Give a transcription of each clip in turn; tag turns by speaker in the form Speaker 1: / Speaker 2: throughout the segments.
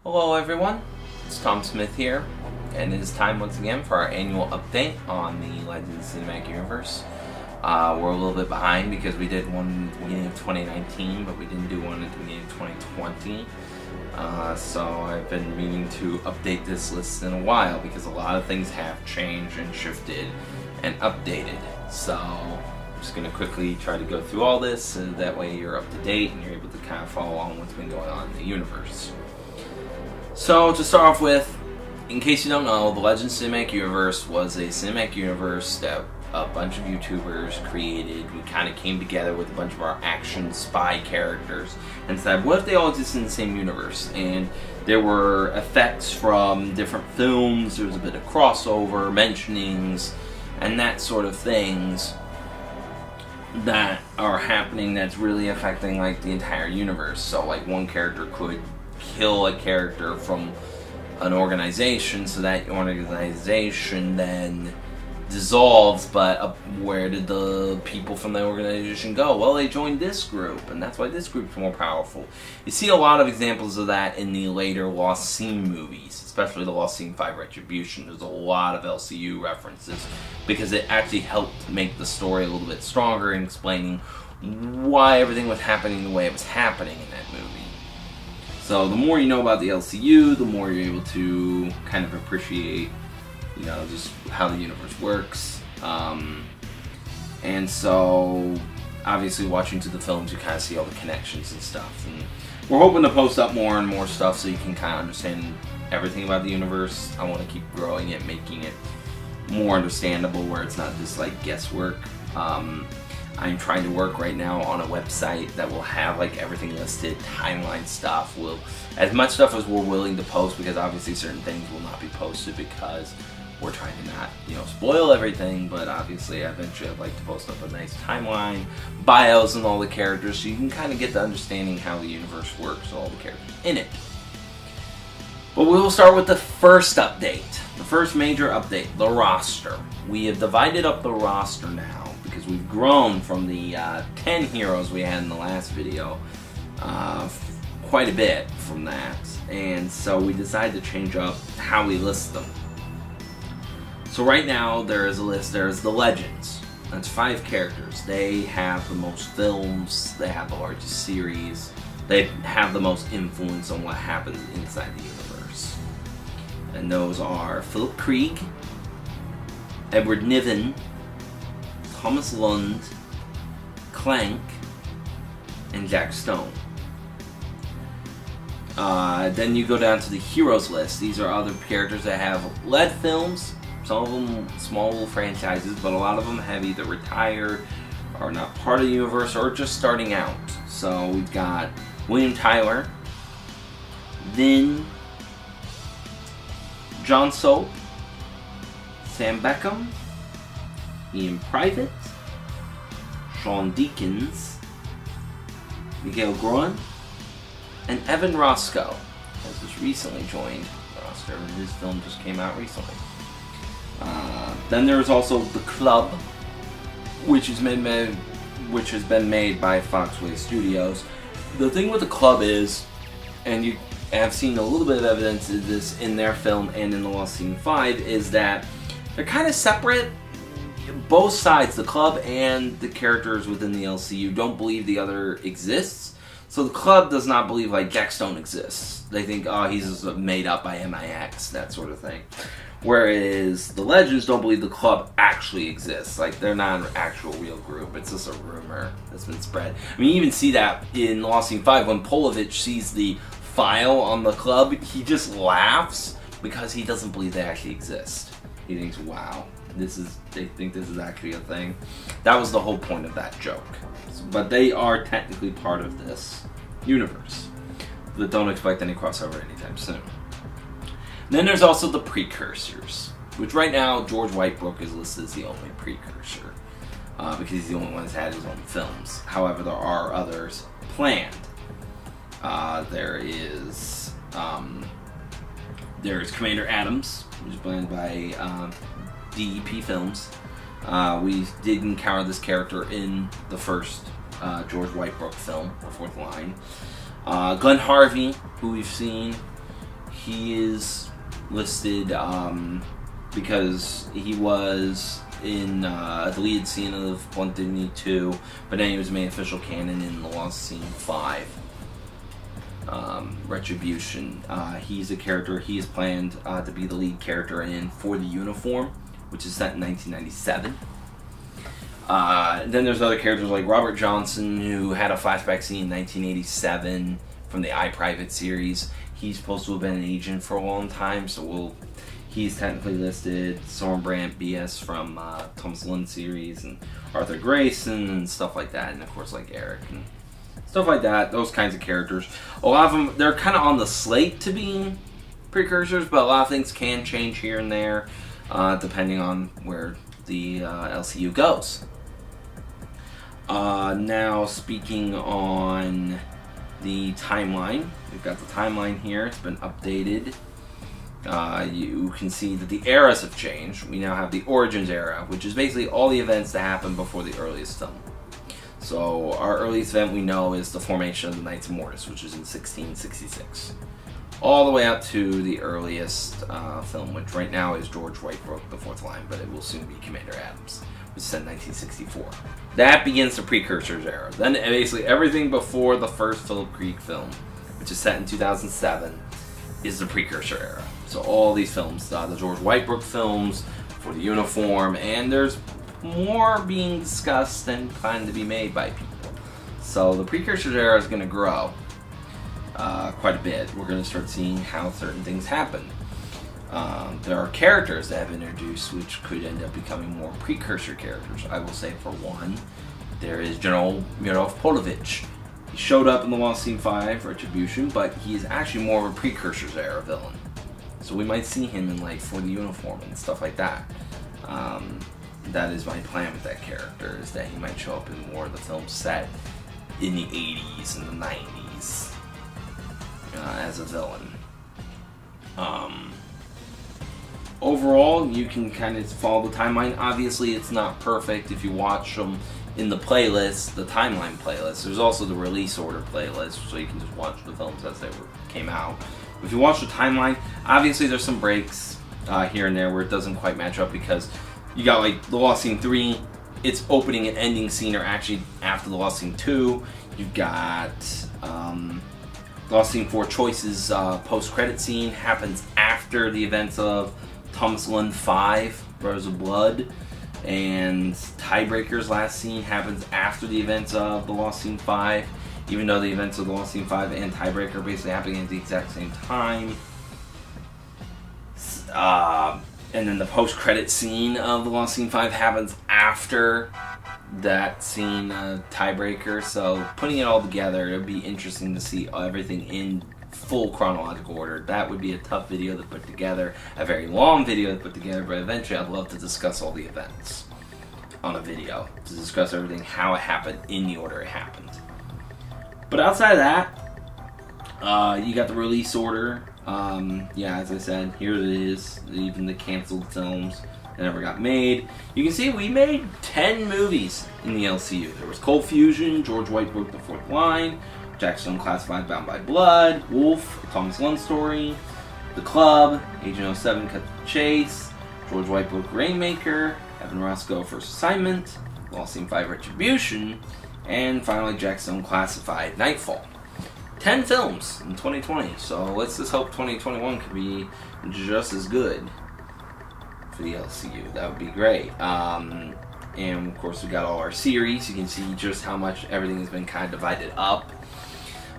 Speaker 1: Hello everyone, it's Tom Smith here, and it is time once again for our annual update on the Legends Cinematic Universe. We're a little bit behind because we did one at the beginning of 2019, but we didn't do one at the beginning of 2020. So I've been meaning to update this list in a while because a lot of things have changed and shifted and updated. So I'm just going to quickly try to go through all this, so that way you're up to date and you're able to kind of follow along what's been going on in the universe. So, to start off with, in case you don't know, the Legends Cinematic Universe was a cinematic universe that a bunch of YouTubers created. We kind of came together with a bunch of our action spy characters and said, what if they all exist in the same universe? And there were effects from different films, there was a bit of crossover, mentionings, and that sort of things that are happening that's really affecting like the entire universe. So like one character could kill a character from an organization, so that organization then dissolves, but where did the people from the organization go? Well, they joined this group, and that's why this group's more powerful. You see a lot of examples of that in the later Lost Scene movies, especially the Lost Scene 5 Retribution. There's a lot of LCU references because it actually helped make the story a little bit stronger in explaining why everything was happening the way it was happening in that movie. So the more you know about the LCU, the more you're able to kind of appreciate, just how the universe works. And so, obviously watching to the films, you kind of see all the connections and stuff. And we're hoping to post up more and more stuff so you can kind of understand everything about the universe. I want to keep growing it, making it more understandable where it's not just like guesswork. I'm trying to work right now on a website that will have like everything listed, timeline stuff. As much stuff as we're willing to post, because obviously certain things will not be posted because we're trying to not, spoil everything. But obviously, eventually, I'd like to post up a nice timeline, bios, and all the characters, so you can kind of get the understanding how the universe works, all the characters in it. But we will start with the first update, the first major update, the roster. We have divided up the roster now, because we've grown from the 10 heroes we had in the last video quite a bit from that, and so we decided to change up how we list them. So right now there is a list. There's the Legends. That's 5 characters. They have the most films, they have the largest series, they have the most influence on what happens inside the universe. And those are Philip Krieg, Edward Niven, Thomas Lund, Clank, and Jack Stone. Then you go down to the heroes list. These are other characters that have led films, some of them small little franchises, but a lot of them have either retired, are not part of the universe, or just starting out. So we've got William Tyler, Vin, John Soap, Sam Beckham, Ian Private, Sean Deakins, Miguel Groen, and Evan Roscoe has just recently joined the roster. His film just came out recently. Then there's also The Club, which has been made by Foxway Studios. The thing with The Club is, and you have seen a little bit of evidence of this in their film and in the Lost Scene 5, is that they're kind of separate. Both sides, the club and the characters within the LCU, don't believe the other exists. So the club does not believe like Jack Stone exists. They think, he's made up by MIX, that sort of thing. Whereas the Legends don't believe the club actually exists. Like, they're not an actual real group. It's just a rumor that's been spread. I mean, you even see that in Lost Scene 5 when Polovich sees the file on the club, he just laughs because he doesn't believe they actually exist. He thinks, wow. They think this is actually a thing. That was the whole point of that joke. But they are technically part of this universe. But don't expect any crossover anytime soon. Then there's also the precursors, which right now George Whitebrook is listed as the only precursor because he's the only one that's had his own films. However, there are others planned. There's Commander Adams, which is planned by DEP Films. We did encounter this character in the first George Whitebrook film, The Fourth Line. Glenn Harvey, who we've seen he is listed because he was in the lead scene of Blunt Dignity 2, but then he was made official canon in the Lost Scene 5. Retribution. He's a character he is planned to be the lead character in For the Uniform, which is set in 1997. Then there's other characters like Robert Johnson, who had a flashback scene in 1987 from the I, Private series. He's supposed to have been an agent for a long time, so he's technically listed. Sorenbrandt BS from Thomas Lund series, and Arthur Grayson, and stuff like that, and of course like Eric and stuff like that. Those kinds of characters. A lot of them, they're kind of on the slate to be precursors, but a lot of things can change here and there, depending on where the LCU goes. Now, speaking on the timeline, we've got the timeline here. It's been updated. You can see that the eras have changed. We now have the Origins era, which is basically all the events that happened before the earliest film. So our earliest event we know is the formation of the Knights of Mortis, which is in 1666. All the way up to the earliest film, which right now is George Whitebrook, The Fourth Line, but it will soon be Commander Adams, which is set in 1964. That begins the Precursors era. Then basically everything before the first Philip Creek film, which is set in 2007, is the Precursor era. So all these films, the George Whitebrook films, For the Uniform, and there's more being discussed and planned to be made by people. So the Precursors era is going to grow quite a bit. We're going to start seeing how certain things happen. There are characters that have introduced which could end up becoming more precursor characters. I will say, for one, there is General Mirov Polovich. He showed up in the Lost Scene 5 Retribution, but he is actually more of a Precursors era villain. So we might see him in like For the Uniform and stuff like that. That is my plan with that character, is that he might show up in more of the films set in the 80s and the 90s as a villain. Overall, you can kind of follow the timeline. Obviously, it's not perfect if you watch them in the playlist, the timeline playlist. There's also the release order playlist, so you can just watch the films as they came out. If you watch the timeline, obviously there's some breaks here and there where it doesn't quite match up, because you got like the Lost Scene 3, its opening and ending scene are actually after the Lost Scene 2. You've got Lost Scene 4 Choices post-credit scene happens after the events of Thomas Lund 5, Brothers of Blood, and Tiebreaker's last scene happens after the events of the Lost Scene 5, even though the events of the Lost Scene 5 and Tiebreaker are basically happening at the exact same time. And then the post-credit scene of the Lost Scene 5 happens after that scene, Tiebreaker. So putting it all together, it would be interesting to see everything in full chronological order. That would be a tough video to put together, a very long video to put together, but eventually I'd love to discuss all the events on a video, to discuss everything, how it happened, in the order it happened. But outside of that, you got the release order. Yeah, as I said, here it is. Even the canceled films that never got made. You can see we made 10 movies in the LCU. There was Cold Fusion, George Whitebrook, The Fourth Line, Jack Stone Classified, Bound by Blood, Wolf, A Thomas Lund Story, The Club, Agent 07, Cut the Chase, George Whitebrook, Rainmaker, Evan Roscoe, First Assignment, Lost Scene 5 Retribution, and finally Jack Stone Classified, Knightfall. 10 films in 2020, so let's just hope 2021 can be just as good for the LCU. That would be great. And of course we got all our series. You can see just how much everything has been kind of divided up.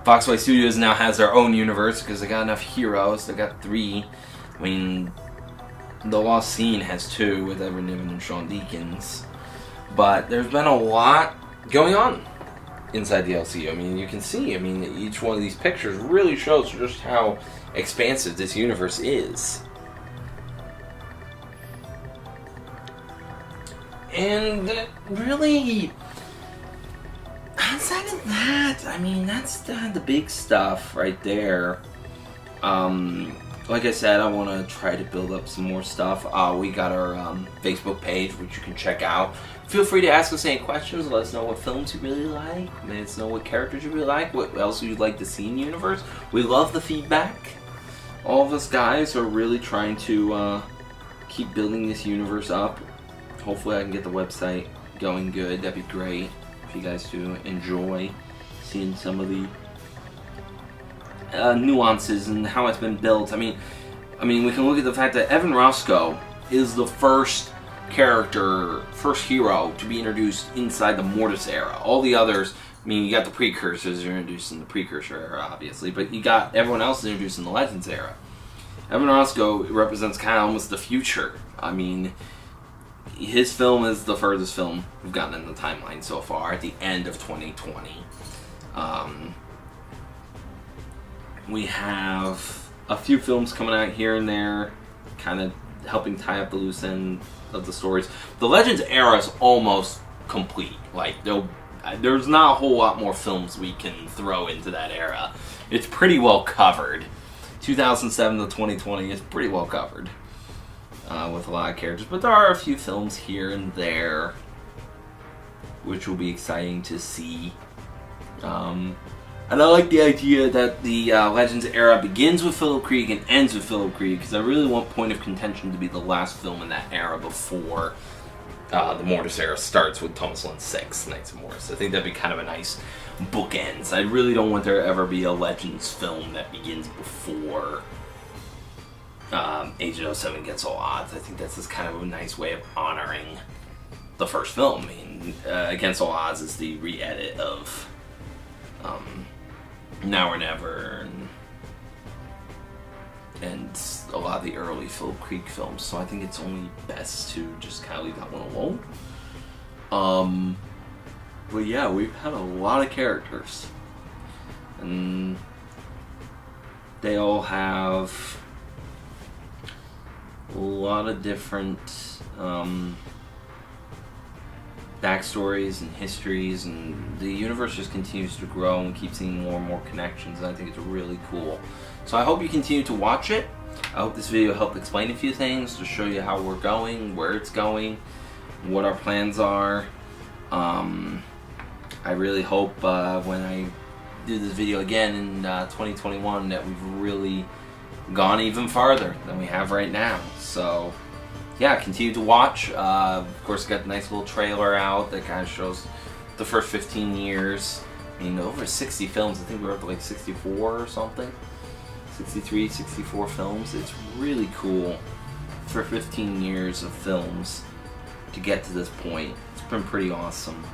Speaker 1: Foxway Studios now has their own universe because they got enough heroes. They got 3. I mean, The Lost Scene has 2 with Edward Niven and Sean Deakins. But there's been a lot going on inside the LCU. I mean, you can see, each one of these pictures really shows just how expansive this universe is. And really, outside of that, that's the big stuff right there. Like I said, I want to try to build up some more stuff. We got our Facebook page, which you can check out. Feel free to ask us any questions. Let us know what films you really like. Let us know what characters you really like. What else you'd like to see in the universe. We love the feedback. All of us guys are really trying to keep building this universe up. Hopefully I can get the website going good. That'd be great if you guys do enjoy seeing some of the nuances and how it's been built. I mean, we can look at the fact that Evan Roscoe is the first hero to be introduced inside the Mortis era. All the others, I mean, you got the precursors introduced in the precursor era, obviously, but you got everyone else introduced in the Legends era. Evan Roscoe represents kind of almost the future. I mean, his film is the furthest film we've gotten in the timeline so far at the end of 2020. We have a few films coming out here and there, kind of helping tie up the loose end of the stories. The Legends era is almost complete. Like, there's not a whole lot more films we can throw into that era. It's pretty well covered. 2007 to 2020 is pretty well covered with a lot of characters. But there are a few films here and there which will be exciting to see. And I like the idea that the Legends era begins with Phillip Krieg and ends with Phillip Krieg, because I really want Point of Contention to be the last film in that era before the Mortis era starts with Thomas Lund's 6, Knights of Mortis. I think that'd be kind of a nice bookends. I really don't want there to ever be a Legends film that begins before Agent 07 Gets All Odds. I think that's just kind of a nice way of honoring the first film. I mean, Against All Odds is the re-edit of Now or Never and a lot of the early Phillip Krieg films, so I think it's only best to just kind of leave that one alone. But yeah, we've had a lot of characters, and they all have a lot of different backstories and histories, and the universe just continues to grow and keep seeing more and more connections, and I think it's really cool. So I hope you continue to watch it. I hope this video helped explain a few things, to show you how we're going, where it's going, what our plans are. I really hope when I do this video again in 2021 that we've really gone even farther than we have right now. So yeah, continue to watch. Of course, got a nice little trailer out that kind of shows the first 15 years. I mean, over 60 films. I think we're up to like 64 or something. 63, 64 films. It's really cool for 15 years of films to get to this point. It's been pretty awesome.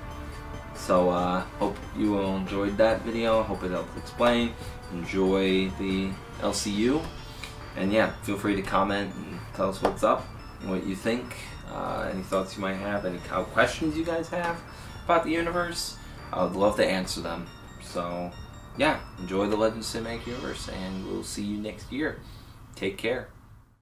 Speaker 1: So, hope you all enjoyed that video. Hope it helped explain. Enjoy the LCU. And yeah, feel free to comment and tell us what's up, what you think, any thoughts you might have, any questions you guys have about the universe. I would love to answer them. So yeah, enjoy the Legends Cinematic Universe, and we'll see you next year. Take care.